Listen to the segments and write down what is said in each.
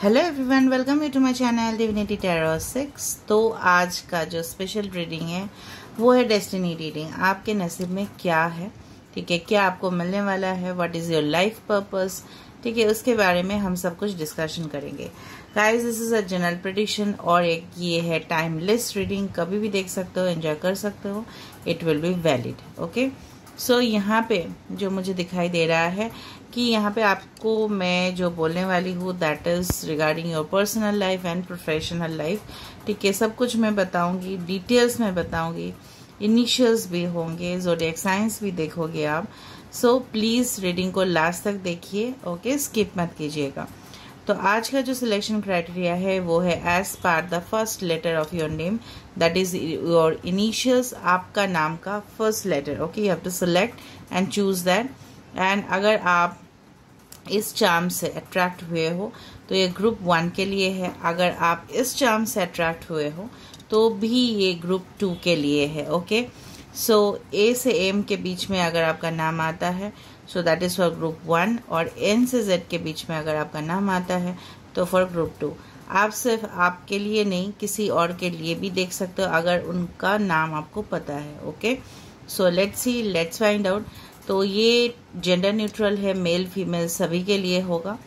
Hello everyone, welcome you to my channel divinity tarot 6। तो आज का जो स्पेशल रीडिंग है वो है डेस्टिनी रीडिंग। आपके नसीब में क्या है, ठीक है, क्या आपको मिलने वाला है, what is your life purpose, ठीक है, उसके बारे में हम सब कुछ डिस्कशन करेंगे। Guys, this is a general prediction और एक ये है टाइमलेस रीडिंग। कभी भी देख सकते हो, एंजॉय कर सकते हो, it will be valid. Okay, so यहाँ पे जो मुझे दिखाई दे रहा है कि यहाँ पे आपको मैं जो बोलने वाली हूँ that is regarding your personal life and professional life, ठीक है। सब कुछ मैं बताऊंगी, डिटेल्स में बताऊंगी, इनिशियल्स भी होंगे, ज़ोडिएक साइंस भी देखोगे आप। सो प्लीज रीडिंग को लास्ट तक देखिए, ओके, स्किप मत कीजिएगा। तो आज का जो सिलेक्शन क्राइटेरिया है वो है as per the first letter of your name, that is your initials, आपका नाम का first letter. Okay, you have to select and choose that. And अगर आप इस चार्म से अट्रैक्ट हुए हो तो ये ग्रुप 1 के लिए है। अगर आप इस चार्म से अट्रैक्ट हुए हो तो भी ये ग्रुप 2 के लिए है। ओके, सो ए से एम के बीच में अगर आपका नाम आता है so that is for group 1, और एन से जेड के बीच में अगर आपका नाम आता है तो फॉर ग्रुप 2। आप सिर्फ आपके लिए नहीं, किसी और के लिए भी देख सकते हो अगर उनका नाम आपको पता है। Okay, so let's see, let's find out. तो ये जेंडर न्यूट्रल है, मेल फीमेल सभी के लिए होगा।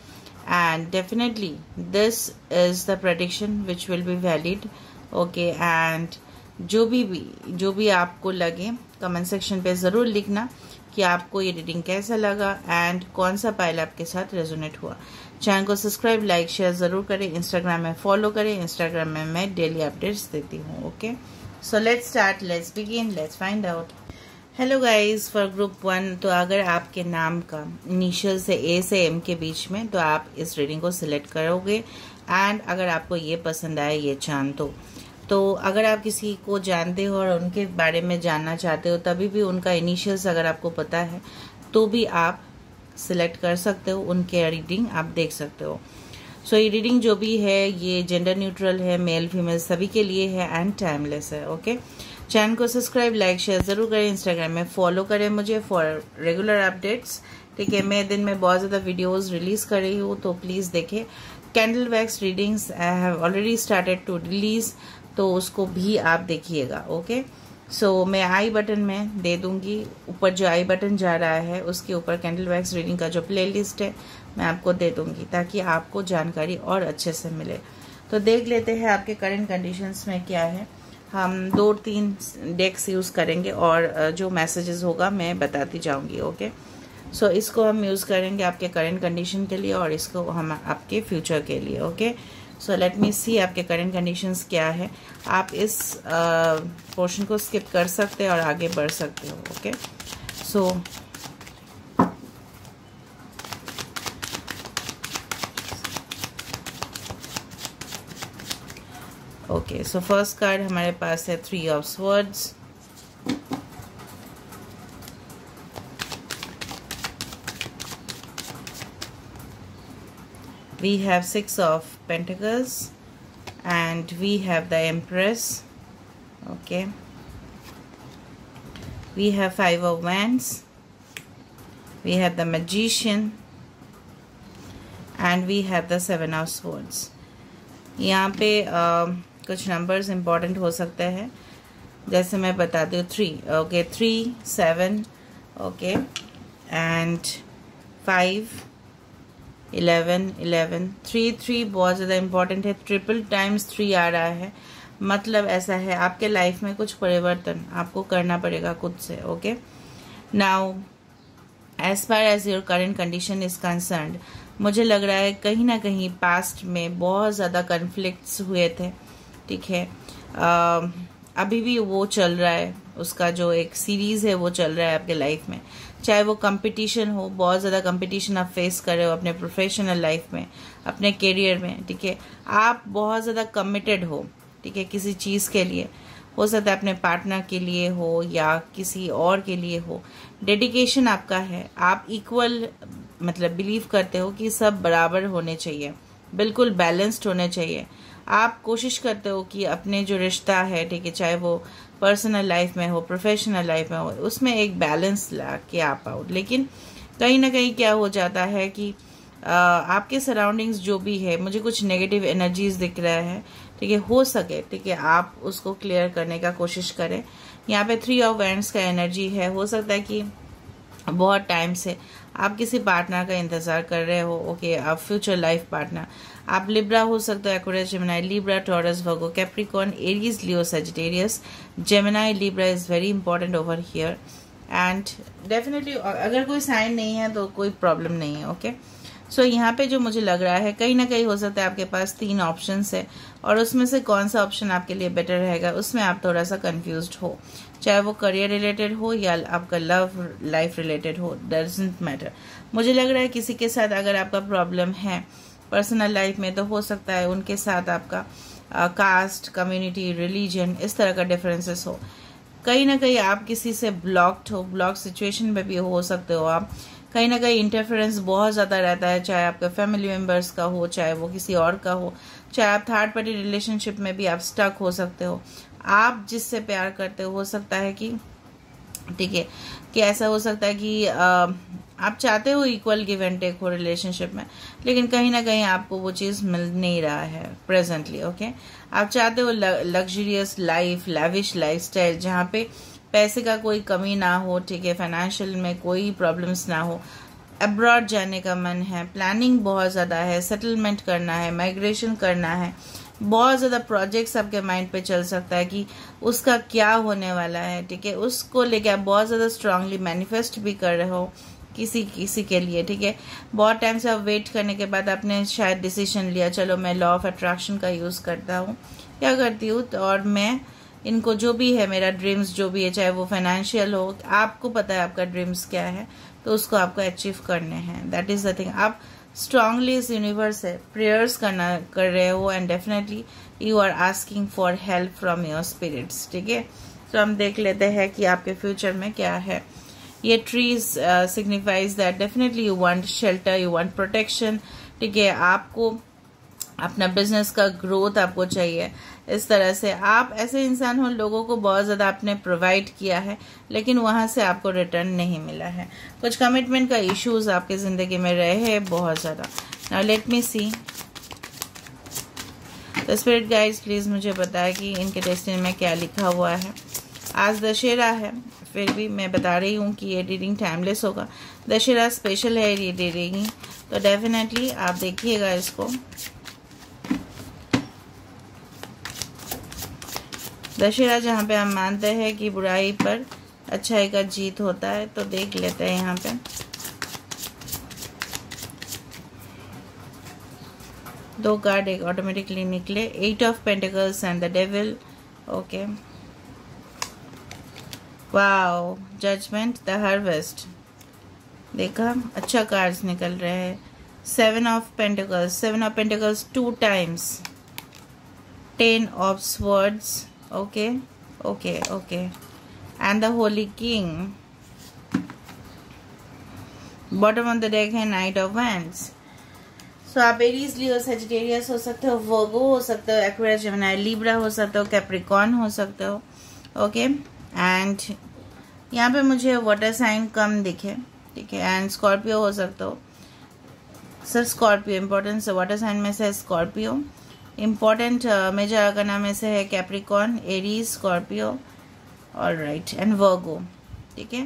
And definitely this is the prediction which will be valid. Okay, and जो भी आपको लगे कमेंट सेक्शन पे ज़रूर लिखना कि आपको ये रीडिंग कैसा लगा एंड कौन सा पाइल आपके साथ रेजोनेट हुआ। चैनल को सब्सक्राइब, लाइक, शेयर ज़रूर करें। इंस्टाग्राम में फॉलो करें, इंस्टाग्राम में मैं डेली अपडेट्स देती हूँ। Okay, so let's start, let's begin, let's find out. Hello guys, for group 1 तो अगर आपके नाम का इनिशियल से ए से एम के बीच में तो आप इस रीडिंग को सिलेक्ट करोगे। एंड अगर आपको ये पसंद आए ये चांद तो अगर आप किसी को जानते हो और उनके बारे में जानना चाहते हो तभी भी उनका इनिशियल्स अगर आपको पता है तो भी आप सिलेक्ट कर सकते हो, उनके रीडिंग आप देख सकते हो। सो ये रीडिंग जो भी है ये जेंडर न्यूट्रल है, मेल फीमेल सभी के लिए है एंड टाइमलेस है। ओके, चैनल को सब्सक्राइब, लाइक, शेयर ज़रूर करें। इंस्टाग्राम में फॉलो करें मुझे फॉर रेगुलर अपडेट्स, ठीक है। मैं दिन में बहुत ज़्यादा वीडियोस रिलीज कर रही हूँ तो प्लीज़ देखें। Candle wax readings I have already started to release, तो उसको भी आप देखिएगा। ओके, सो मैं आई बटन में दे दूंगी, ऊपर जो आई बटन जा रहा है उसके ऊपर कैंडल वैक्स रीडिंग का जो प्लेलिस्ट है मैं आपको दे दूंगी ताकि आपको जानकारी और अच्छे से मिले। तो देख लेते हैं आपके करंट कंडीशंस में क्या है। हम 2-3 डेक्स यूज़ करेंगे और जो मैसेजेस होगा मैं बताती जाऊंगी। ओके, सो इसको हम यूज़ करेंगे आपके करंट कंडीशन के लिए और इसको हम आपके फ्यूचर के लिए। ओके, सो लेट मी सी आपके करंट कंडीशंस क्या है। आप इस पोर्शन को स्किप कर सकते हैं और आगे बढ़ सकते हो। Okay, so okay, so first card हमारे पास है 3 of swords, we have 6 of Pentacles and we have the Empress. Okay, we have 5 of Wands, we have the Magician and we have the 7 of Swords. यहाँ पे कुछ numbers important हो सकते हैं, जैसे मैं बताती हूँ 3, ओके, 3, 7, ओके, एंड 5, 11, 11, 3 बहुत ज़्यादा इम्पॉर्टेंट है। ट्रिपल टाइम्स 3 आ रहा है, मतलब ऐसा है आपके लाइफ में कुछ परिवर्तन आपको करना पड़ेगा खुद से। Okay, now as far as your current condition is concerned, मुझे लग रहा है कहीं ना कहीं पास्ट में बहुत ज़्यादा कन्फ्लिक्ट्स हुए थे, ठीक है। अभी भी वो चल रहा है, उसका जो एक सीरीज़ है वो चल रहा है आपके लाइफ में। चाहे वो कंपटीशन हो, बहुत ज़्यादा कंपटीशन आप फेस कर रहे हो अपने प्रोफेशनल लाइफ में, अपने करियर में, ठीक है। आप बहुत ज़्यादा कमिटेड हो, ठीक है, किसी चीज़ के लिए, हो सकता है अपने पार्टनर के लिए हो या किसी और के लिए हो। डेडिकेशन आपका है, आप इक्वल मतलब बिलीव करते हो कि सब बराबर होने चाहिए, बिल्कुल बैलेंस्ड होने चाहिए। आप कोशिश करते हो कि अपने जो रिश्ता है, ठीक है, चाहे वो पर्सनल लाइफ में हो, प्रोफेशनल लाइफ में हो, उसमें एक बैलेंस ला के आप आओ। लेकिन कहीं ना कहीं क्या हो जाता है कि आपके सराउंडिंग्स जो भी है, मुझे कुछ नेगेटिव एनर्जीज दिख रहा है, ठीक है, हो सके, ठीक है, आप उसको क्लियर करने का कोशिश करें। यहाँ पे 3 ऑफ वैंड्स का एनर्जी है। हो सकता है कि बहुत टाइम से आप किसी पार्टनर का इंतजार कर रहे हो, ओके, आप फ्यूचर लाइफ पार्टनर। आप लिब्रा हो सकते हो, Aquarius, Gemini, Libra, taurus, Virgo, Capricorn, Aries, Leo, Sagittarius, Gemini, Libra is very important over here. And definitely अगर कोई साइन नहीं है तो कोई प्रॉब्लम नहीं है, ओके। सो यहाँ पे जो मुझे लग रहा है, कहीं ना कहीं हो सकता है आपके पास 3 ऑप्शंस है और उसमें से कौन सा ऑप्शन आपके लिए बेटर रहेगा उसमें आप थोड़ा सा कंफ्यूज्ड हो, चाहे वो करियर रिलेटेड हो या आपका लव लाइफ रिलेटेड हो, डजंट मैटर। मुझे लग रहा है किसी के साथ अगर आपका प्रॉब्लम है पर्सनल लाइफ में, तो हो सकता है उनके साथ आपका कास्ट, कम्युनिटी, रिलीजन, इस तरह का डिफरेंसेस हो। कहीं ना कहीं आप किसी से ब्लॉक्ड हो, ब्लॉक सिचुएशन में भी हो सकते हो आप। कहीं ना कहीं इंटरफेरेंस बहुत ज़्यादा रहता है, चाहे आपके फैमिली मेम्बर्स का हो, चाहे वो किसी और का हो, चाहे आप थर्ड पार्टी रिलेशनशिप में भी आप स्टक हो सकते हो। आप जिससे प्यार करते हो सकता है कि, ठीक है, कि ऐसा हो सकता है कि आप चाहते हो इक्वल गिव एंड टेक हो रिलेशनशिप में, लेकिन कहीं ना कहीं आपको वो चीज़ मिल नहीं रहा है प्रेजेंटली, ओके। आप चाहते हो लग्जरियस लाइफ, लैविश लाइफस्टाइल, जहाँ पे पैसे का कोई कमी ना हो, ठीक है, फाइनेंशियल में कोई प्रॉब्लम्स ना हो। अब्रॉड जाने का मन है, प्लानिंग बहुत ज़्यादा है, सेटलमेंट करना है, माइग्रेशन करना है, बहुत ज़्यादा प्रोजेक्ट्स आपके माइंड पे चल सकता है कि उसका क्या होने वाला है, ठीक है, उसको लेके आप बहुत ज़्यादा स्ट्रांगली मैनिफेस्ट भी कर रहे हो किसी के लिए, ठीक है। बहुत टाइम से आप वेट करने के बाद आपने शायद डिसीजन लिया, चलो मैं लॉ ऑफ अट्रैक्शन का यूज़ करता हूँ या करती हूँ, तो और मैं इनको जो भी है, मेरा ड्रीम्स जो भी है, चाहे वो फाइनेंशियल हो, आपको पता है आपका ड्रीम्स क्या है, तो उसको आपको अचीव करने हैं। That is the thing. आप स्ट्रांगली इस यूनिवर्स से प्रेयर्स कर रहे हो and definitely you are asking for help from your spirits, ठीक है। तो हम देख लेते हैं कि आपके फ्यूचर में क्या है। ये trees signifies that definitely you want shelter, you want protection, ठीक है। आपको अपना बिजनेस का ग्रोथ आपको चाहिए। इस तरह से आप ऐसे इंसान हो, लोगों को बहुत ज़्यादा आपने प्रोवाइड किया है लेकिन वहाँ से आपको रिटर्न नहीं मिला है। कुछ कमिटमेंट का इश्यूज आपके ज़िंदगी में रहे हैं बहुत ज़्यादा। नाउ लेट मी सी, तो स्पिरिट गाइड्स प्लीज़ मुझे बताएं कि इनके डेस्टिनी में क्या लिखा हुआ है। आज दशहरा है, फिर भी मैं बता रही हूँ कि ये रीडिंग टाइमलेस होगा। दशहरा स्पेशल है ये रीडिंग, तो डेफिनेटली आप देखिएगा इसको। दशहरा जहाँ पे हम मानते हैं कि बुराई पर अच्छाई का जीत होता है, तो देख लेते हैं यहाँ पे। दो कार्ड एक ऑटोमेटिकली निकले, 8 of pentacles and the devil, okay. Wow, judgement, the harvest, देखा, अच्छा कार्ड्स निकल रहे हैं। 7 of pentacles, 7 of pentacles 2 times, 10 of swords, okay, and the Holy King. Bottom of the deck है Knight of Wands. So आप Aries, लियो, Sagittarius हो सकते हो, वर्गो हो सकते हो, एक्वेरियस, जेमिनी, लिब्रा हो सकते हो, कैप्रिकॉर्न हो सकते हो, ओके। एंड यहाँ पे मुझे वाटर साइन कम दिखे, ठीक है, एंड स्कॉर्पियो हो सकते हो। Sir Scorpio important, water sign में से स्कॉर्पियो इम्पॉर्टेंट, मेजर आर्काना में से है Capricorn, Aries, Scorpio, alright, and Virgo, ठीक है।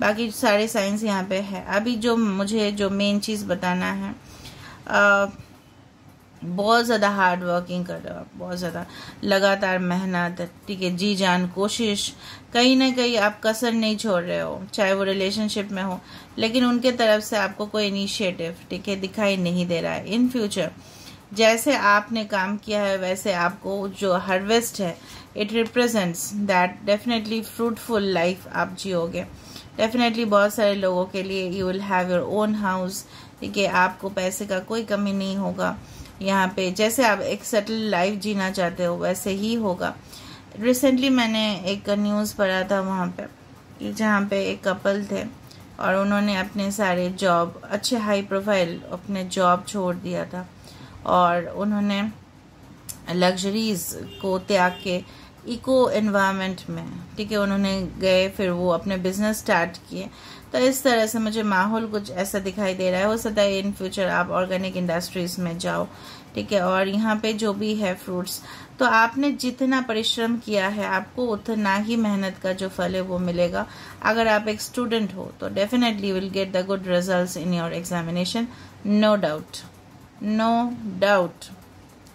बाकी सारे साइंस यहाँ पे है। अभी जो मुझे जो मेन चीज़ बताना है, बहुत ज़्यादा हार्ड वर्किंग कर रहे हो आप, बहुत ज़्यादा लगातार मेहनत, ठीक है, जी जान कोशिश, कहीं ना कहीं आप कसर नहीं छोड़ रहे हो, चाहे वो रिलेशनशिप में हो, लेकिन उनके तरफ से आपको कोई इनिशिएटिव, ठीक है, दिखाई नहीं दे रहा है। इन फ्यूचर जैसे आपने काम किया है वैसे आपको जो हार्वेस्ट है, it represents that definitely fruitful life आप जियोगे। डेफिनेटली बहुत सारे लोगों के लिए you will have your own house, ठीक है, आपको पैसे का कोई कमी नहीं होगा यहाँ पे। जैसे आप एक सेटल लाइफ जीना चाहते हो वैसे ही होगा। रिसेंटली मैंने एक न्यूज़ पढ़ा था वहाँ पे, जहाँ पे एक कपल थे और उन्होंने अपने सारे जॉब, अच्छे हाई प्रोफाइल अपने जॉब छोड़ दिया था और उन्होंने लग्जरीज को त्याग के इको एनवायरनमेंट में, ठीक है, उन्होंने गए, फिर वो अपने बिजनेस स्टार्ट किए। तो इस तरह से मुझे माहौल कुछ ऐसा दिखाई दे रहा है। हो सकता है इन फ्यूचर आप ऑर्गेनिक इंडस्ट्रीज में जाओ, ठीक है, और यहाँ पे जो भी है फ्रूट्स, तो आपने जितना परिश्रम किया है आपको उतना ही मेहनत का जो फल है वो मिलेगा। अगर आप एक स्टूडेंट हो तो definitely will get the good results in your examination, no doubt, no doubt.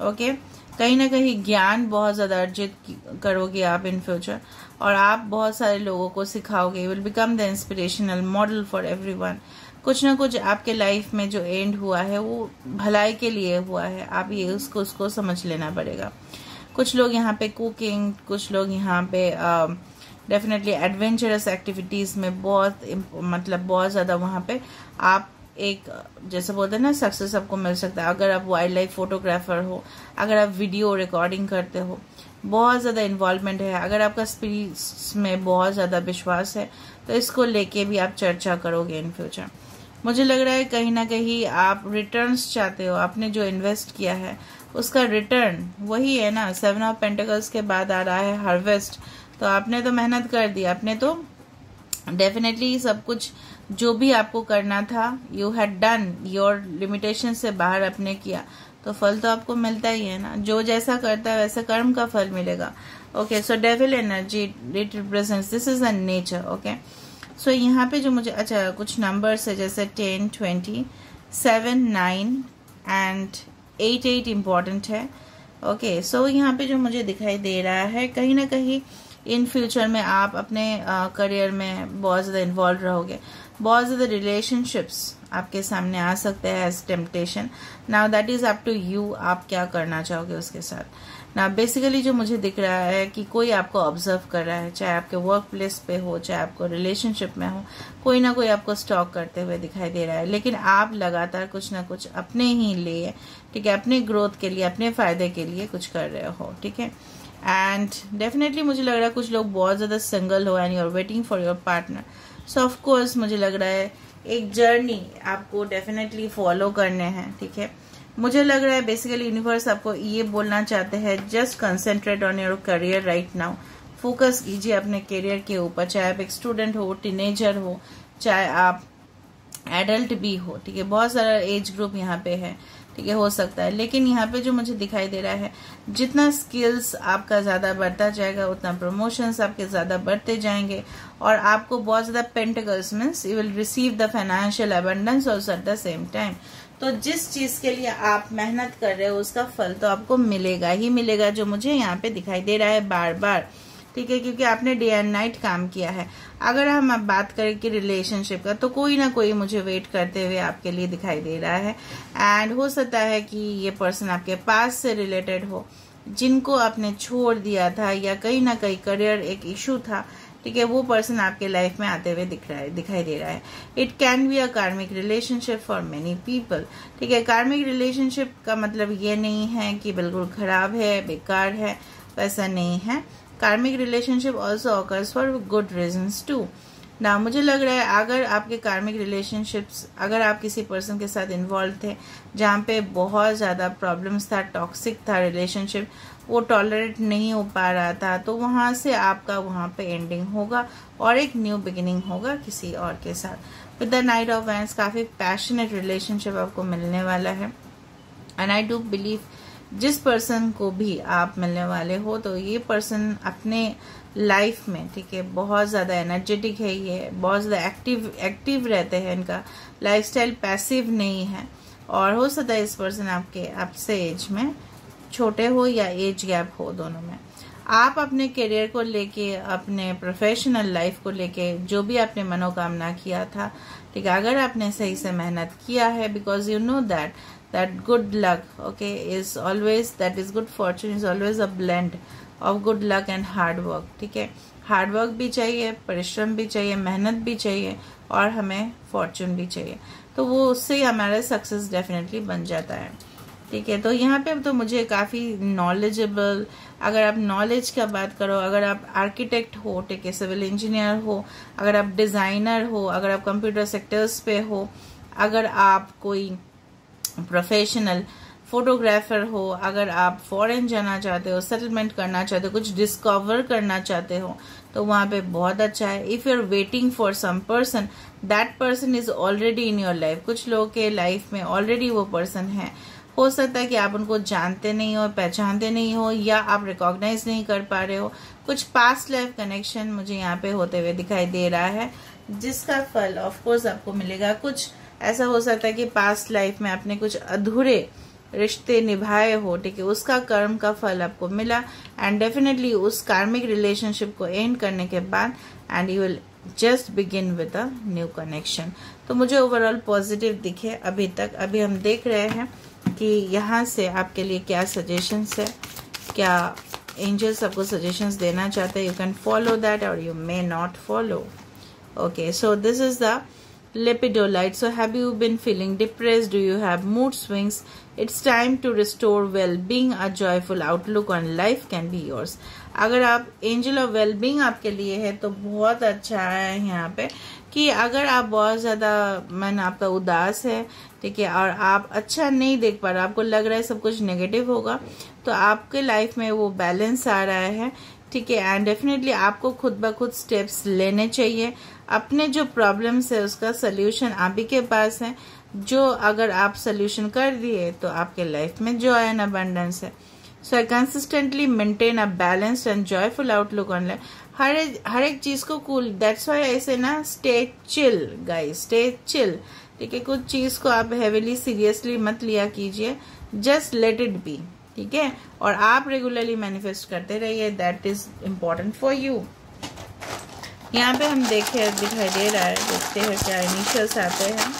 Okay, कहीं ना कहीं ज्ञान बहुत ज्यादा अर्जित करोगे आप इन फ्यूचर, और आप बहुत सारे लोगों को सिखाओगे, will become the inspirational model for everyone. कुछ ना कुछ आपके लाइफ में जो एंड हुआ है वो भलाई के लिए हुआ है, आप ये उसको समझ लेना पड़ेगा। कुछ लोग यहाँ पे कुकिंग, कुछ लोग यहाँ पे डेफिनेटली एडवेंचरस एक्टिविटीज में बहुत ज्यादा वहाँ पे आप एक जैसे बोलते हैं ना सक्सेस आपको मिल सकता है। अगर आप वाइल्ड लाइफ फोटोग्राफर हो, अगर आप वीडियो रिकॉर्डिंग करते हो, बहुत ज्यादा इन्वॉल्वमेंट है, अगर आपका स्पिरिट्स में बहुत ज्यादा विश्वास है, तो इसको लेके भी आप चर्चा करोगे इन फ्यूचर। मुझे लग रहा है कहीं ना कहीं आप रिटर्न्स चाहते हो, आपने जो इन्वेस्ट किया है उसका रिटर्न वही है ना। 7 ऑफ पेंटिकल्स के बाद आ रहा है हार्वेस्ट। तो आपने तो मेहनत कर दी, आपने तो डेफिनेटली सब कुछ जो भी आपको करना था, you had done, your limitation से बाहर आपने किया, तो फल तो आपको मिलता ही है ना। जो जैसा करता है वैसा कर्म का फल मिलेगा। Okay, so devil energy it represents, this is a nature. Okay, so यहाँ पे जो मुझे अच्छा कुछ नंबर्स है जैसे 10, 20, 7, 9 एंड 8 इम्पोर्टेंट है। ओके, सो यहाँ पे जो मुझे दिखाई दे रहा है कहीं ना कहीं इन फ्यूचर में आप अपने करियर में बहुत ज़्यादा इन्वॉल्व रहोगे। बहुत ज़्यादा रिलेशनशिप्स आपके सामने आ सकते हैं as temptation. Now that is up to you, आप क्या करना चाहोगे उसके साथ। नाउ बेसिकली जो मुझे दिख रहा है कि कोई आपको ऑब्जर्व कर रहा है, चाहे आपके वर्क प्लेस पे हो, चाहे आपको रिलेशनशिप में हो, कोई ना कोई आपको स्टॉक करते हुए दिखाई दे रहा है। लेकिन आप लगातार कुछ ना कुछ अपने ही लिए, ठीक है, अपने ग्रोथ के लिए, अपने फायदे के लिए कुछ कर रहे हो, ठीक है। एंड डेफिनेटली मुझे लग रहा है कुछ लोग बहुत ज्यादा सिंगल हो and you are waiting for your partner. So of course मुझे लग रहा है एक जर्नी आपको डेफिनेटली फॉलो करने हैं, ठीक है। मुझे लग रहा है बेसिकली यूनिवर्स आपको ये बोलना चाहते हैं, just concentrate on your career right now. Focus कीजिए अपने करियर के ऊपर, चाहे आप एक स्टूडेंट हो, टीनेजर हो, चाहे आप एडल्ट भी हो, ठीक है। बहुत सारा एज ग्रुप यहाँ पे है, ठीक है, हो सकता है। लेकिन यहाँ पे जो मुझे दिखाई दे रहा है, जितना स्किल्स आपका ज्यादा बढ़ता जाएगा उतना प्रमोशंस आपके ज्यादा बढ़ते जाएंगे, और आपको बहुत ज्यादा pentacles means you will receive the financial abundance also at the same time. तो जिस चीज के लिए आप मेहनत कर रहे हो उसका फल तो आपको मिलेगा ही मिलेगा, जो मुझे यहाँ पे दिखाई दे रहा है बार बार, ठीक है, क्योंकि आपने डे एंड नाइट काम किया है। अगर हम अब बात करें कि रिलेशनशिप का, तो कोई ना कोई मुझे वेट करते हुए आपके लिए दिखाई दे रहा है। एंड हो सकता है कि ये पर्सन आपके पास से रिलेटेड हो, जिनको आपने छोड़ दिया था, या कहीं ना कहीं करियर एक इशू था, ठीक है, वो पर्सन आपके लाइफ में आते हुए दिखाई दे रहा है। इट कैन बी अ कार्मिक रिलेशनशिप फॉर मेनी पीपल, ठीक है। कार्मिक रिलेशनशिप का मतलब ये नहीं है कि बिल्कुल खराब है, बेकार है, वैसा नहीं है। Karmic relationship also occurs for good reasons too. ना मुझे लग रहा है अगर आपके कार्मिक रिलेशनशिप्स, अगर आप किसी पर्सन के साथ इन्वॉल्व थे जहाँ पे बहुत ज्यादा प्रॉब्लम्स था, टॉक्सिक था रिलेशनशिप, वो टॉलरेट नहीं हो पा रहा था, तो वहां से आपका वहां पे एंडिंग होगा और एक न्यू बिगिनिंग होगा किसी और के साथ। With the night of wands काफी पैशनेट रिलेशनशिप आपको मिलने वाला है। एंड आई डू बिलीव जिस पर्सन को भी आप मिलने वाले हो, तो ये पर्सन अपने लाइफ में, ठीक है, बहुत ज्यादा एनर्जेटिक है, ये बहुत ज्यादा एक्टिव रहते हैं, इनका लाइफस्टाइल पैसिव नहीं है। और हो सकता है इस पर्सन आपसे एज में छोटे हो या एज गैप हो, दोनों में। आप अपने करियर को लेके, अपने प्रोफेशनल लाइफ को लेके जो भी आपने मनोकामना किया था, ठीक है, अगर आपने सही से मेहनत किया है, because you know that good luck, okay, is always, that is good fortune is always a blend of good luck and hard work, ठीक है। हार्ड वर्क भी चाहिए, परिश्रम भी चाहिए, मेहनत भी चाहिए, और हमें फॉर्चून भी चाहिए, तो वो उससे हमारा सक्सेस डेफिनेटली बन जाता है, ठीक है। तो यहाँ पे अब तो मुझे काफी नॉलेजेबल, अगर आप नॉलेज का बात करो, अगर आप आर्किटेक्ट हो, ठीक है, सिविल इंजीनियर हो, अगर आप डिजाइनर हो, अगर आप कंप्यूटर सेक्टर्स पे हो, अगर आप कोई प्रोफेशनल फोटोग्राफर हो, अगर आप फॉरेन जाना चाहते हो, सेटलमेंट करना चाहते हो, कुछ डिस्कवर करना चाहते हो, तो वहां पे बहुत अच्छा है। If you are waiting for some person, that person is already in your life. कुछ लोगों के लाइफ में ऑलरेडी वो पर्सन है। हो सकता है कि आप उनको जानते नहीं हो, पहचानते नहीं हो, या आप रिकॉग्नाइज नहीं कर पा रहे हो। कुछ पास्ट लाइफ कनेक्शन मुझे यहाँ पे होते हुए दिखाई दे रहा है, जिसका फल ऑफ कोर्स आपको मिलेगा। कुछ ऐसा हो सकता है कि पास्ट लाइफ में आपने कुछ अधूरे रिश्ते निभाए हो, ठीक है, उसका कर्म का फल आपको मिला। एंड डेफिनेटली उस कार्मिक रिलेशनशिप को एंड करने के बाद and you will just begin with a new connection. तो मुझे ओवरऑल पॉजिटिव दिखे अभी तक। अभी हम देख रहे हैं कि यहाँ से आपके लिए क्या सजेशंस है, क्या एंजल्स आपको सजेशंस देना चाहते हैं। यू कैन फॉलो दैट और you may not follow. Okay, so this is the lepidolite. So have you been feeling depressed? Do you have mood swings? It's time to restore well-being. A joyful outlook on life can be yours. अगर आप angel of wellbeing आपके लिए है तो बहुत अच्छा है यहाँ पे कि अगर आप बहुत ज्यादा मन आपका उदास है, ठीक है, और आप अच्छा नहीं देख पा रहे, आपको लग रहा है सब कुछ नेगेटिव होगा, तो आपके लाइफ में वो बैलेंस आ रहा है, ठीक है। एंड डेफिनेटली आपको खुद ब खुद स्टेप्स लेने चाहिए। अपने जो प्रॉब्लम्स है उसका सोल्यूशन आप ही के पास है, जो अगर आप सोल्यूशन कर दिए तो आपके लाइफ में जॉय एंड अबंडेंस है। So I consistently maintain a balanced and joyful outlook on life. हर एक चीज को कूल, दैट्स व्हाई ऐसे ना, stay chill guys, stay chill, ठीक है। कुछ चीज को आप हेविली सीरियसली मत लिया कीजिए, जस्ट लेट इट बी, ठीक है। और आप रेगुलरली मैनिफेस्ट करते रहिए, that is important for you. यहाँ पे हम दिखाई दे रहा है, देखते हैं क्या इनिशियल्स आते हैं।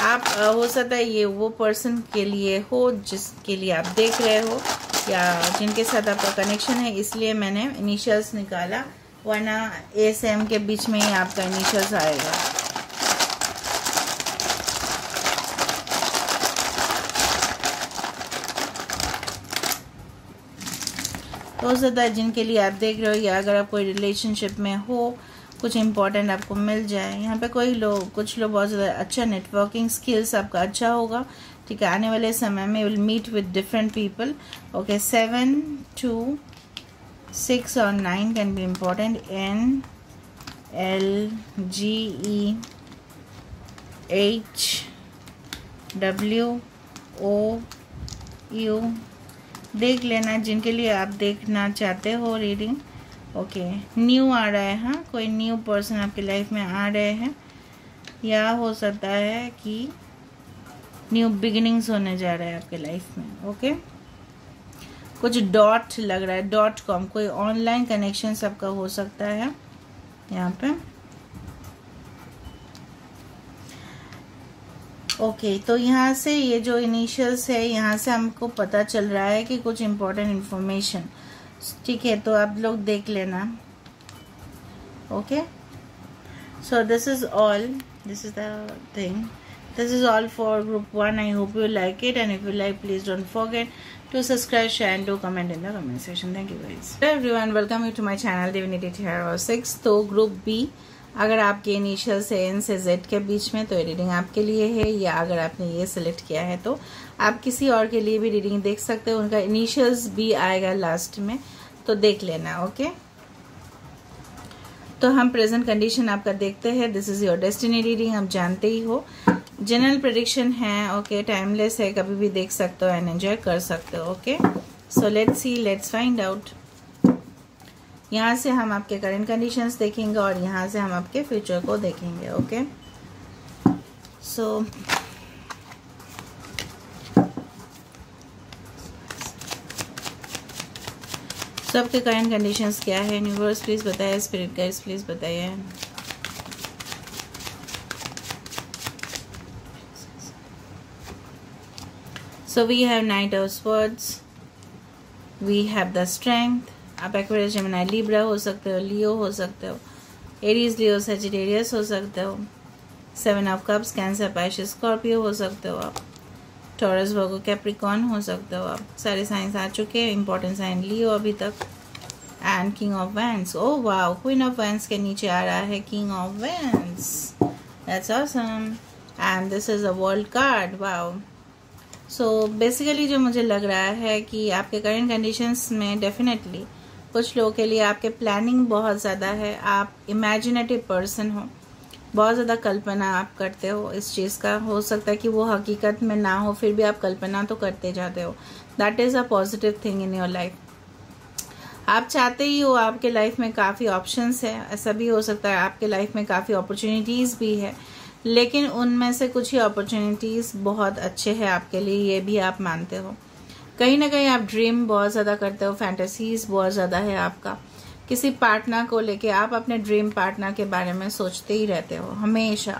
आप हो सकता है ये वो पर्सन के लिए हो जिसके लिए आप देख रहे हो, या जिनके साथ आपका कनेक्शन है, इसलिए मैंने इनिशियल्स निकाला, वरना एसएम के बीच में ही आपका इनिशियल्स आएगा। हो सकता है जिनके लिए आप देख रहे हो, या अगर आप कोई रिलेशनशिप में हो, कुछ इंपॉर्टेंट आपको मिल जाए। यहाँ पे कुछ लोग बहुत ज़्यादा अच्छा नेटवर्किंग स्किल्स आपका अच्छा होगा, ठीक है। आने वाले समय में will meet with different people. Okay, 7, 2, 6 और 9 can be important. N, L, G, E, H, W, O, U देख लेना जिनके लिए आप देखना चाहते हो रीडिंग। ओके, न्यू आ रहा है, हाँ, कोई न्यू पर्सन आपकी लाइफ में आ रहे हैं, या हो सकता है कि न्यू बिगिनिंग्स होने जा रहा है आपके लाइफ में। ओके, कुछ डॉट लग रहा है, .com, कोई ऑनलाइन कनेक्शन आपका हो सकता है यहाँ पे। ओके, तो यहाँ से ये जो इनिशियल्स है, यहाँ से हमको पता चल रहा है कि कुछ इम्पोर्टेंट इन्फॉर्मेशन, ठीक है, तो आप लोग देख लेना। Okay, so this is the thing, this is all for group 1. I hope you like it, and if you like, please don't forget to subscribe, share and do comment in the comment section. Thank you guys. Hello everyone, welcome you to my channel Divinity Tarot 6. तो group B, अगर आपके initial से N से Z के बीच में, तो ये reading आपके लिए है, या अगर आपने ये सिलेक्ट किया है तो आप किसी और के लिए भी रीडिंग देख सकते हो। उनका इनिशियल्स भी आएगा लास्ट में, तो देख लेना। ओके, तो हम प्रेजेंट कंडीशन आपका देखते हैं। This is your destiny reading, आप जानते ही हो, जनरल प्रेडिक्शन है। ओके, टाइमलेस है, कभी भी देख सकते हो एंड एंजॉय कर सकते हो। Okay, so let's see, let's find out. यहाँ से हम आपके करंट कंडीशंस देखेंगे और यहाँ से हम आपके फ्यूचर को देखेंगे। ओके, सो सबके करंट कंडीशंस क्या है, यूनिवर्स प्लीज बताइए, स्पिरिट गाइड्स प्लीज बताइए। So we have Knight of Swords, we have the Strength। आप एक्वेरियस, जेमिनी, लिब्रा हो सकते हो, लियो हो सकते हो, एरीज, लियो, सजिटेरियस हो सकते हो, 7 of cups, cancer, Pisces, Scorpio हो सकते हो आप, टॉरस, वर्गो, कैप्रिकॉर्न हो सकते हो आप। सारे साइंस आ चुके हैं, इंपॉर्टेंट साइन लियो अभी तक। And king of wands, oh wow, queen of wands के नीचे आ रहा है king of wands, that's awesome. And this is a world card. Wow. So basically जो मुझे लग रहा है कि आपके करंट कंडीशंस में डेफिनेटली कुछ लोगों के लिए आपके प्लानिंग बहुत ज़्यादा है, आप इमेजिनेटिव पर्सन हो, बहुत ज़्यादा कल्पना आप करते हो इस चीज़ का। हो सकता है कि वो हकीकत में ना हो, फिर भी आप कल्पना तो करते जाते हो। That is a positive thing in your life. आप चाहते ही हो, आपके लाइफ में काफ़ी ऑप्शंस है, ऐसा भी हो सकता है आपके लाइफ में काफ़ी अपॉर्चुनिटीज़ भी है, लेकिन उनमें से कुछ ही अपॉर्चुनिटीज़ बहुत अच्छे हैं आपके लिए, ये भी आप मानते हो। कहीं ना कहीं आप ड्रीम बहुत ज़्यादा करते हो, फैंटेसीज बहुत ज़्यादा है आपका। किसी पार्टनर को लेके आप अपने ड्रीम पार्टनर के बारे में सोचते ही रहते हो हमेशा,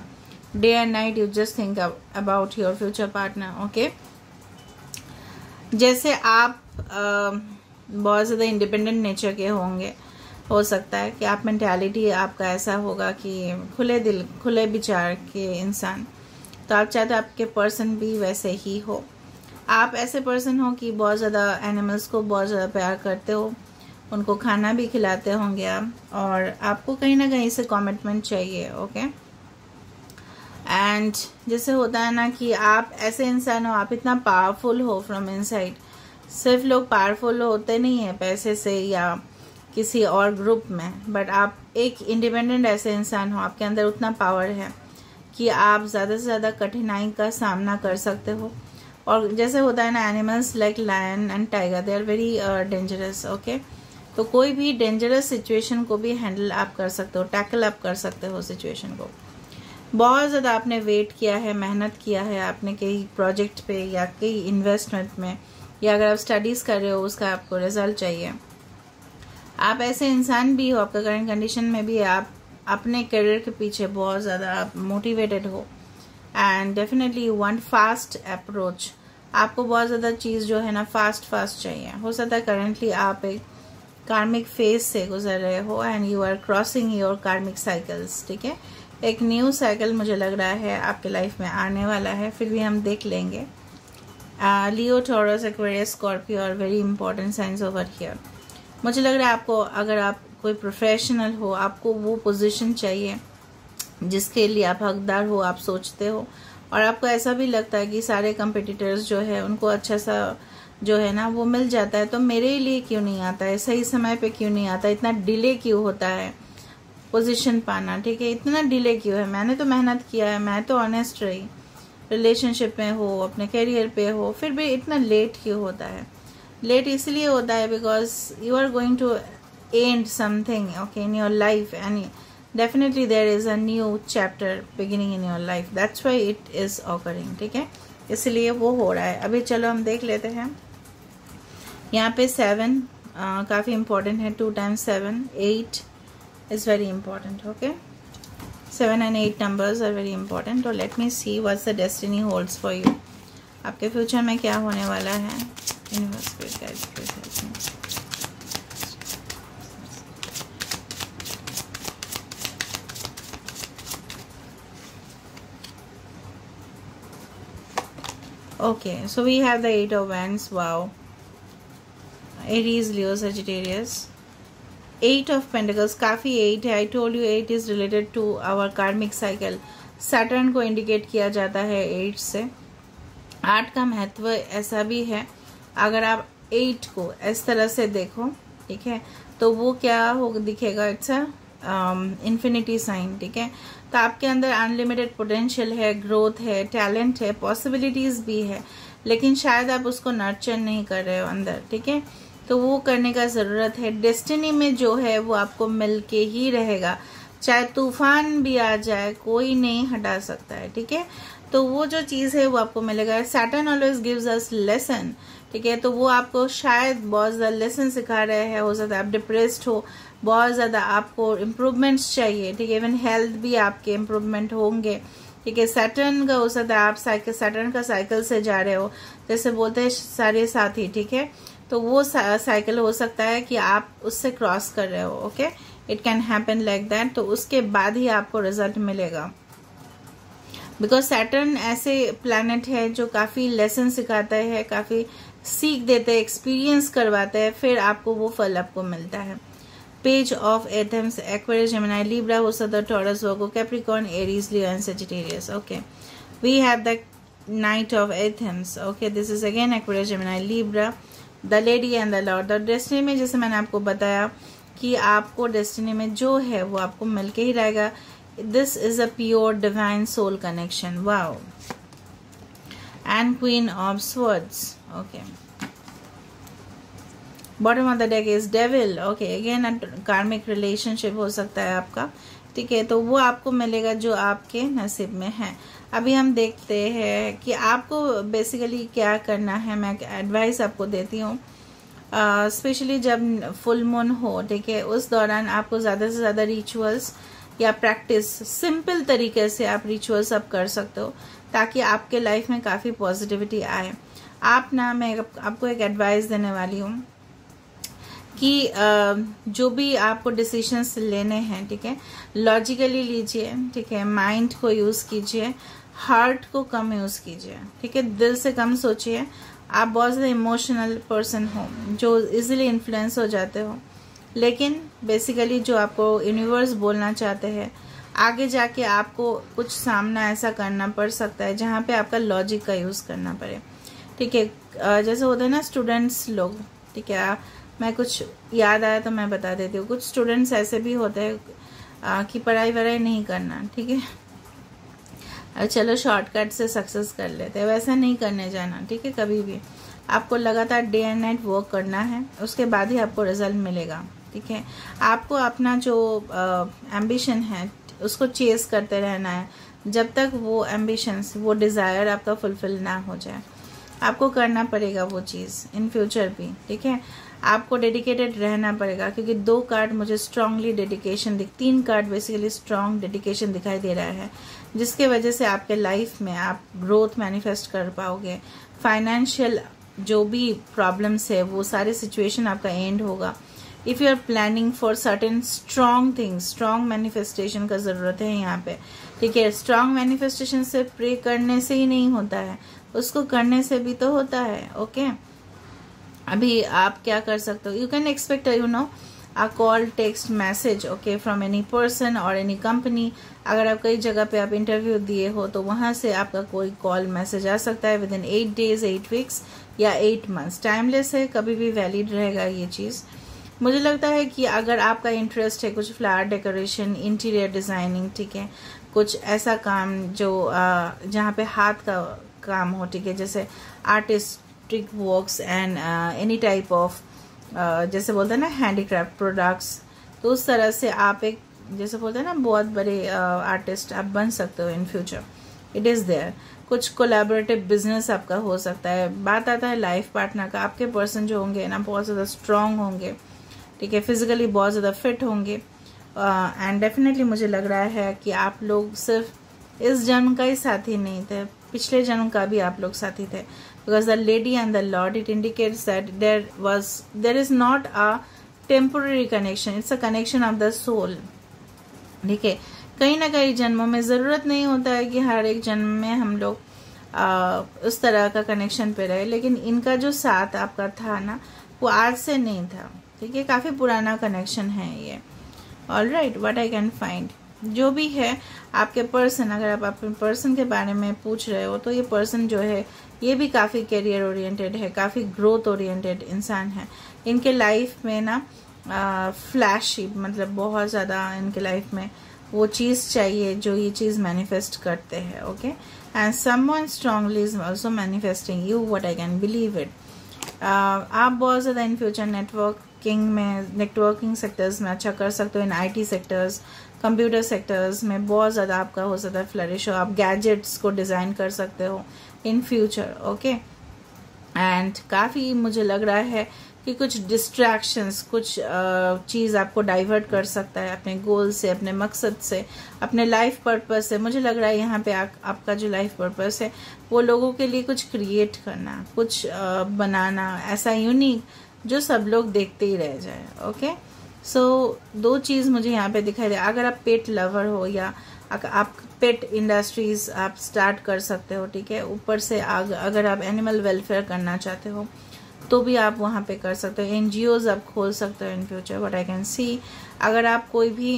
day and night you just think about your future partner. Okay, जैसे आप बहुत ज़्यादा इंडिपेंडेंट नेचर के होंगे, हो सकता है कि आप मेंटालिटी आपका ऐसा होगा कि खुले दिल खुले विचार के इंसान, तो आप चाहते हो आपके पर्सन भी वैसे ही हो। आप ऐसे पर्सन हो कि बहुत ज़्यादा एनिमल्स को बहुत ज़्यादा प्यार करते हो, उनको खाना भी खिलाते होंगे आप, और आपको कहीं ना कहीं से कमिटमेंट चाहिए। ओके, एंड जैसे होता है ना कि आप ऐसे इंसान हो, आप इतना पावरफुल हो फ्रॉम इनसाइड। सिर्फ लोग पावरफुल होते नहीं है पैसे से या किसी और ग्रुप में, बट आप एक इंडिपेंडेंट ऐसे इंसान हो, आपके अंदर उतना पावर है कि आप ज़्यादा से ज़्यादा कठिनाई का सामना कर सकते हो। और जैसे होता है ना, animals like lion and tiger, they are very dangerous. Okay, तो कोई भी डेंजरस सिचुएशन को भी हैंडल आप कर सकते हो, टैकल आप कर सकते हो सिचुएशन को। बहुत ज़्यादा आपने वेट किया है, मेहनत किया है आपने कई प्रोजेक्ट पे या कई इन्वेस्टमेंट में, या अगर आप स्टडीज़ कर रहे हो उसका आपको रिजल्ट चाहिए। आप ऐसे इंसान भी हो, आपका करंट कंडीशन में भी आप अपने करियर के पीछे बहुत ज़्यादा आप मोटिवेटेड हो, and definitely you want fast approach. आपको बहुत ज़्यादा चीज़ जो है ना फास्ट चाहिए। हो सकता है करेंटली आप एक कार्मिक फेज से गुजर रहे हो and you are crossing your karmic cycles. ठीक है, एक न्यू साइकिल मुझे लग रहा है आपके लाइफ में आने वाला है, फिर भी हम देख लेंगे। Leo, Taurus, Aquarius, Scorpio are very important science over here. मुझे लग रहा है आपको, अगर आप कोई प्रोफेशनल हो, आपको वो पोजीशन चाहिए जिसके लिए आप हकदार हो, आप सोचते हो, और आपको ऐसा भी लगता है कि सारे कंपटीटर्स जो है उनको अच्छा सा जो है ना वो मिल जाता है, तो मेरे लिए क्यों नहीं आता है, सही समय पे क्यों नहीं आता, इतना डिले क्यों होता है पोजीशन पाना। ठीक है, इतना डिले क्यों है, मैंने तो मेहनत किया है, मैं तो ऑनेस्ट रही, रिलेशनशिप में हो, अपने करियर पे हो, फिर भी इतना लेट क्यों होता है। लेट इसलिए होता है because you are going to end something okay in your life, and definitely there is a new chapter beginning in your life, that's why it is occurring। ठीक है, इसलिए वो हो रहा है। अभी चलो हम देख लेते हैं। यहाँ पे 7 काफ़ी important है, 2 times 7, 8 is very important। okay, 7 and 8 numbers are very important। तो let me see what's the destiny holds for you। आपके फ्यूचर में क्या होने वाला है। Universe spirit guides please help me. Okay, so we have the 8 of Wands. Wow. Aries, Leo, Sagittarius. 8 of Pentacles. काफ़ी 8 है। I told you 8 is related to our karmic cycle. Saturn को indicate किया जाता है 8 से। 8 का महत्व ऐसा भी है, अगर आप 8 को इस तरह से देखो, ठीक है, तो वो क्या हो दिखेगा, इट्स अ इन्फिनिटी साइन। ठीक है, तो आपके अंदर अनलिमिटेड पोटेंशियल है, ग्रोथ है, टैलेंट है, पॉसिबिलिटीज भी है, लेकिन शायद आप उसको नर्चर नहीं कर रहे हो अंदर। ठीक है, तो वो करने का ज़रूरत है। डेस्टिनी में जो है वो आपको मिल के ही रहेगा, चाहे तूफान भी आ जाए कोई नहीं हटा सकता है। ठीक है, तो वो जो चीज़ है वो आपको मिलेगा। Saturn always gives us lesson. ठीक है, तो वो आपको शायद बहुत ज़्यादा लेसन सिखा रहे हैं। हो सकता है आप डिप्रेस्ड हो, बहुत ज़्यादा आपको इम्प्रूवमेंट्स चाहिए। ठीक है, इवन हेल्थ भी आपके इम्प्रूवमेंट होंगे। ठीक है, सैटर्न का हो सकता है आप सैटर्न का साइकिल से जा रहे हो, जैसे बोलते हैं सारे साथी। ठीक है, तो वो साइकिल हो सकता है कि आप उससे क्रॉस कर रहे हो। Okay, it can happen like that. तो उसके बाद ही आपको रिजल्ट मिलेगा, बिकॉज सैटर्न ऐसे प्लैनेट है जो काफ़ी लेसन सिखाता है, काफ़ी सीख देते हैं, एक्सपीरियंस करवाते हैं, फिर आपको वो फल आपको मिलता है। पेज ऑफ एथम्स, एक्वेरियस, जेमिनी, लिब्रा हो सकता है, Taurus, Virgo, Capricorn, Aries, Leo and Sagittarius. Okay, We have the Knight of Athens. Okay, this is again Aquarius, Gemini, Libra, the Lady and the Lord. The Destiny में जैसे मैंने आपको बताया कि आपको डेस्टिनी में जो है वो आपको मिलके ही रहेगा. This is a pure divine soul connection. Wow. And Queen of Swords. Okay. Bottom of the deck is Devil. Okay, again a karmic relationship हो सकता है आपका. ठीक है, तो वो आपको मिलेगा जो आपके नसीब में है. अभी हम देखते हैं कि आपको बेसिकली क्या करना है. मैं एडवाइस आपको देती हूँ, स्पेशली जब फुल मून हो. ठीक है, उस दौरान आपको ज़्यादा से ज़्यादा रिचुअल्स या प्रैक्टिस, सिंपल तरीके से आप रिचुअल्स आप कर सकते हो ताकि आपके लाइफ में काफ़ी पॉजिटिविटी आए. आप ना, मैं आपको एक एडवाइस देने वाली हूँ कि जो भी आपको डिसीजंस लेने हैं, ठीक है, लॉजिकली लीजिए. ठीक है, माइंड को यूज़ कीजिए, हार्ट को कम यूज़ कीजिए. ठीक है, दिल से कम सोचिए. आप बहुत ज़्यादा इमोशनल पर्सन हो जो इजीली इन्फ्लुएंस हो जाते हो, लेकिन बेसिकली जो आपको यूनिवर्स बोलना चाहते हैं, आगे जाके आपको कुछ सामना ऐसा करना पड़ सकता है जहाँ पे आपका लॉजिक का यूज़ करना पड़े. ठीक है, जैसे होता है ना स्टूडेंट्स लोग. ठीक है, मैं कुछ याद आया तो मैं बता देती हूँ. कुछ स्टूडेंट्स ऐसे भी होते हैं कि पढ़ाई वढ़ाई नहीं करना. ठीक है, चलो शॉर्टकट से सक्सेस कर लेते हैं, वैसा नहीं करने जाना. ठीक है, कभी भी आपको लगातार डे एंड नाइट वर्क करना है, उसके बाद ही आपको रिजल्ट मिलेगा. ठीक है, आपको अपना जो एम्बिशन है उसको चेस करते रहना है जब तक वो एम्बिशंस, वो डिज़ायर आपका फुलफिल ना हो जाए. आपको करना पड़ेगा वो चीज़ इन फ्यूचर भी. ठीक है, आपको डेडिकेटेड रहना पड़ेगा क्योंकि 2 कार्ड मुझे strongly dedication 3 card basically strong dedication दिखाई दे रहा है, जिसके वजह से आपके लाइफ में आप ग्रोथ मैनिफेस्ट कर पाओगे. फाइनेंशियल जो भी प्रॉब्लम्स है वो सारे सिचुएशन आपका एंड होगा. If you are planning for certain strong things, strong manifestation का ज़रूरत है यहाँ पे. ठीक है, स्ट्रांग मैनिफेस्टेशन से प्रे करने से ही नहीं होता है, उसको करने से भी तो होता है. ओके, अभी आप क्या कर सकते हो, you can expect a call, text, message, okay, from any person और एनी कंपनी. अगर आप कई जगह पे आप इंटरव्यू दिए हो तो वहां से आपका कोई कॉल मैसेज आ सकता है विद इन 8 days, 8 weeks या 8 months. टाइमलेस है, कभी भी वैलिड रहेगा ये चीज़. मुझे लगता है कि अगर आपका इंटरेस्ट है कुछ फ्लावर डेकोरेशन, इंटीरियर डिजाइनिंग, ठीक है, कुछ ऐसा काम जो जहाँ पे हाथ का काम हो. ठीक है, जैसे artistic works and any type of जैसे बोलते हैं ना हैंडीक्राफ्ट प्रोडक्ट्स, तो उस तरह से आप एक जैसे बोलते हैं ना बहुत बड़े आर्टिस्ट आप बन सकते हो in future. It is there. कुछ कोलैबोरेटिव बिजनेस आपका हो सकता है. बात आता है लाइफ पार्टनर का. आपके पर्सन जो होंगे ना बहुत ज़्यादा स्ट्रांग होंगे. ठीक है, फिजिकली बहुत ज़्यादा फिट होंगे. एंड डेफिनेटली मुझे लग रहा है कि आप लोग सिर्फ इस जन्म का ही साथी नहीं थे, पिछले जन्म का भी आप लोग साथी थे. Because the lady and the lord, it indicates that there is not a temporary connection, it's a connection of the soul. ठीक है, कहीं ना कहीं जन्मों में ज़रूरत नहीं होता है कि हर एक जन्म में हम लोग उस तरह का कनेक्शन पे रहे, लेकिन इनका जो साथ आपका था ना वो आज से नहीं था. ठीक है, काफ़ी पुराना कनेक्शन है ये. All right, what I can find, जो भी है आपके पर्सन, अगर आप अपने पर्सन के बारे में पूछ रहे हो तो ये पर्सन जो है ये भी काफ़ी करियर ओरिएंटेड है, काफ़ी ग्रोथ ओरिएंटेड इंसान है. इनके लाइफ में ना फ्लैशी, मतलब बहुत ज़्यादा इनके लाइफ में वो चीज़ चाहिए जो ये चीज़ मैनिफेस्ट करते हैं. Okay, and someone strongly is also manifesting you, what I can believe it. आप बहुत ज़्यादा इन फ्यूचर नेटवर्किंग सेक्टर्स में अच्छा कर सकते हो. इन IT सेक्टर्स, कंप्यूटर सेक्टर्स में बहुत ज़्यादा आपका हो सकता है फ्लरिश हो. आप गैजेट्स को डिज़ाइन कर सकते हो इन फ्यूचर. ओके, एंड काफ़ी मुझे लग रहा है कि कुछ डिस्ट्रैक्शंस, कुछ चीज़ आपको डाइवर्ट कर सकता है अपने गोल से, अपने मकसद से, अपने लाइफ पर्पस से. मुझे लग रहा है यहाँ पे आपका जो लाइफ पर्पस है वो लोगों के लिए कुछ क्रिएट करना, कुछ बनाना ऐसा यूनिक जो सब लोग देखते ही रह जाए. ओके, सो 2 चीज़ मुझे यहाँ पे दिखाई दे. अगर आप पेट लवर हो या आप पेट इंडस्ट्रीज आप स्टार्ट कर सकते हो. ठीक है, ऊपर से अगर आप एनिमल वेलफेयर करना चाहते हो तो भी आप वहाँ पे कर सकते हो. NGOs आप खोल सकते हो in future, what I can see. अगर आप कोई भी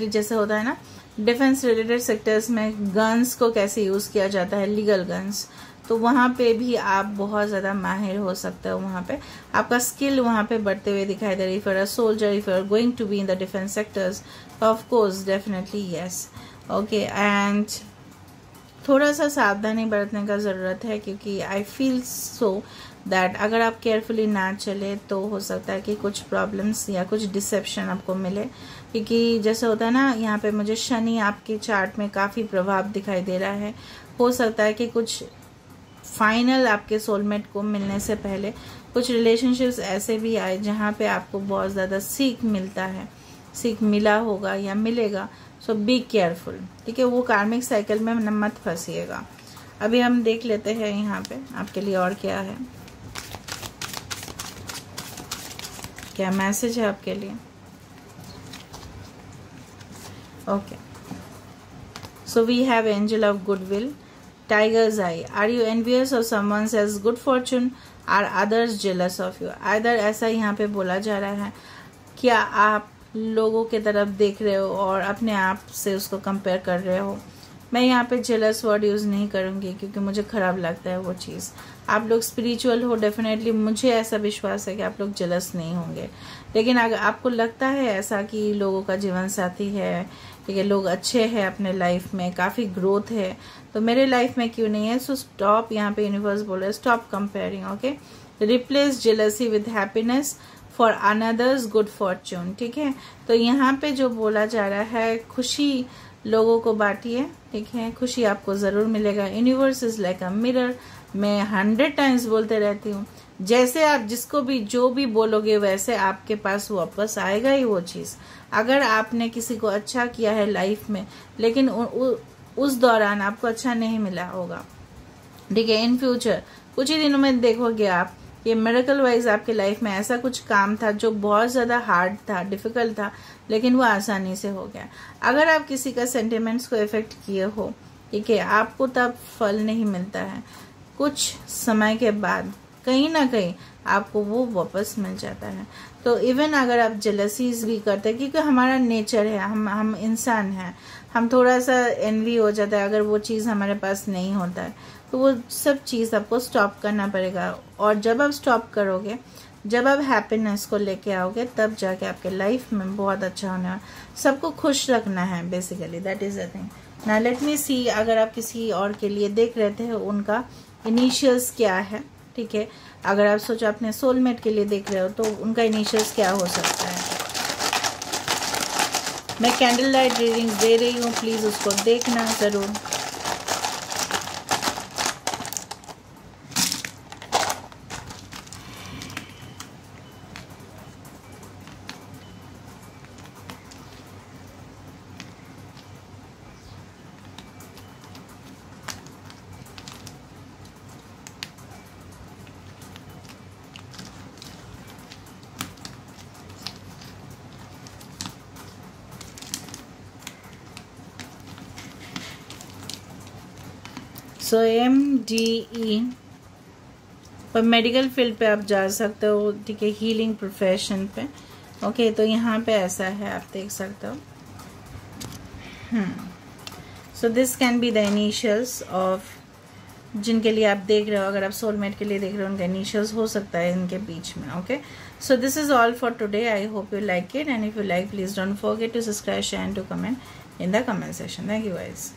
जैसे होता है ना डिफेंस रिलेटेड सेक्टर्स में गन्स को कैसे यूज़ किया जाता है, लीगल गन्स, तो वहाँ पे भी आप बहुत ज़्यादा माहिर हो सकते हो। वहाँ पे आपका स्किल वहाँ पे बढ़ते हुए दिखाई दे रही। For a soldier, if you are going to be in the defence sectors, of course definitely yes. Okay, and थोड़ा सा सावधानी बरतने का ज़रूरत है, क्योंकि आई फील सो दैट अगर आप केयरफुली ना चले तो हो सकता है कि कुछ प्रॉब्लम्स या कुछ डिसेप्शन आपको मिले। क्योंकि जैसे होता है ना, यहाँ पे मुझे शनि आपके चार्ट में काफ़ी प्रभाव दिखाई दे रहा है। हो सकता है कि कुछ फाइनल आपके सोलमेट को मिलने से पहले कुछ रिलेशनशिप्स ऐसे भी आए जहाँ पे आपको बहुत ज़्यादा सीख मिलता है, सीख मिला होगा या मिलेगा। सो बी केयरफुल, ठीक है, वो कार्मिक साइकिल में मत फंसिएगा। अभी हम देख लेते हैं यहाँ पे आपके लिए और क्या है, क्या मैसेज है आपके लिए। Okay, so we have angel of goodwill, tiger's eye. Are you envious of someone's good fortune, are others jealous of you. Either ऐसा यहाँ पे बोला जा रहा है, क्या आप लोगों के तरफ देख रहे हो और अपने आप से उसको कंपेयर कर रहे हो। मैं यहाँ पे जेलस वर्ड यूज़ नहीं करूँगी क्योंकि मुझे ख़राब लगता है वो चीज़। आप लोग स्पिरिचुअल हो, डेफिनेटली मुझे ऐसा विश्वास है कि आप लोग जेलस नहीं होंगे। लेकिन अगर आपको लगता है ऐसा कि लोगों का जीवन साथी है, ठीक है, लोग अच्छे हैं अपने लाइफ में, काफ़ी ग्रोथ है, तो मेरे लाइफ में क्यों नहीं है। सो स्टॉप, यहाँ पे यूनिवर्स बोल रहा है stop comparing. Okay, replace jealousy with happiness for another's good Fortune. ठीक है, तो यहाँ पे जो बोला जा रहा है, खुशी लोगों को बांटिए, ठीक है, खुशी आपको ज़रूर मिलेगा। Universe is like a mirror, मैं 100 टाइम्स बोलते रहती हूँ, जैसे आप जिसको भी जो भी बोलोगे वैसे आपके पास वापस आएगा ही वो चीज़। अगर आपने किसी को अच्छा किया है लाइफ में, लेकिन उस दौरान आपको अच्छा नहीं मिला होगा, ठीक है, इन फ्यूचर कुछ ही दिनों में देखोगे आप, ये मिरेकल वाइज आपके लाइफ में ऐसा कुछ काम था जो बहुत ज़्यादा हार्ड था, डिफिकल्ट था, लेकिन वो आसानी से हो गया। अगर आप किसी का सेंटिमेंट्स को इफेक्ट किए हो, ठीक है, आपको तब फल नहीं मिलता है, कुछ समय के बाद कहीं ना कहीं आपको वो वापस मिल जाता है। तो इवन अगर आप जेलसीज भी करते हैं, क्योंकि हमारा नेचर है, हम इंसान हैं, हम थोड़ा सा एनवी हो जाता है अगर वो चीज़ हमारे पास नहीं होता है, तो वो सब चीज़ आपको स्टॉप करना पड़ेगा। और जब आप स्टॉप करोगे, जब आप हैप्पीनेस को लेके आओगे, तब जाके आपके लाइफ में बहुत अच्छा होने वाला। सबको खुश रखना है basically, that is the thing. ना लेट मी सी, अगर आप किसी और के लिए देख रहे थे, उनका इनिशियल्स क्या है, ठीक है, अगर आप सोचो अपने सोलमेट के लिए देख रहे हो तो उनका इनिशियल्स क्या हो सकता है। मैं कैंडल लाइट रीडिंग्स दे रही हूँ, प्लीज़ उसको देखना ज़रूर। सो MDE पर मेडिकल फील्ड पे आप जा सकते हो, ठीक है, हीलिंग प्रोफेशन पे। ओके, तो यहाँ पे ऐसा है, आप देख सकते हो। So this can be the initials of, जिनके लिए आप देख रहे हो, अगर आप सोलमेट के लिए देख रहे हो, उनका इनिशियल्स हो सकता है इनके बीच में। Okay, so this is all for today. I hope you like it, and if you like, please don't forget to subscribe, share and to comment in the comment section. Thank you guys.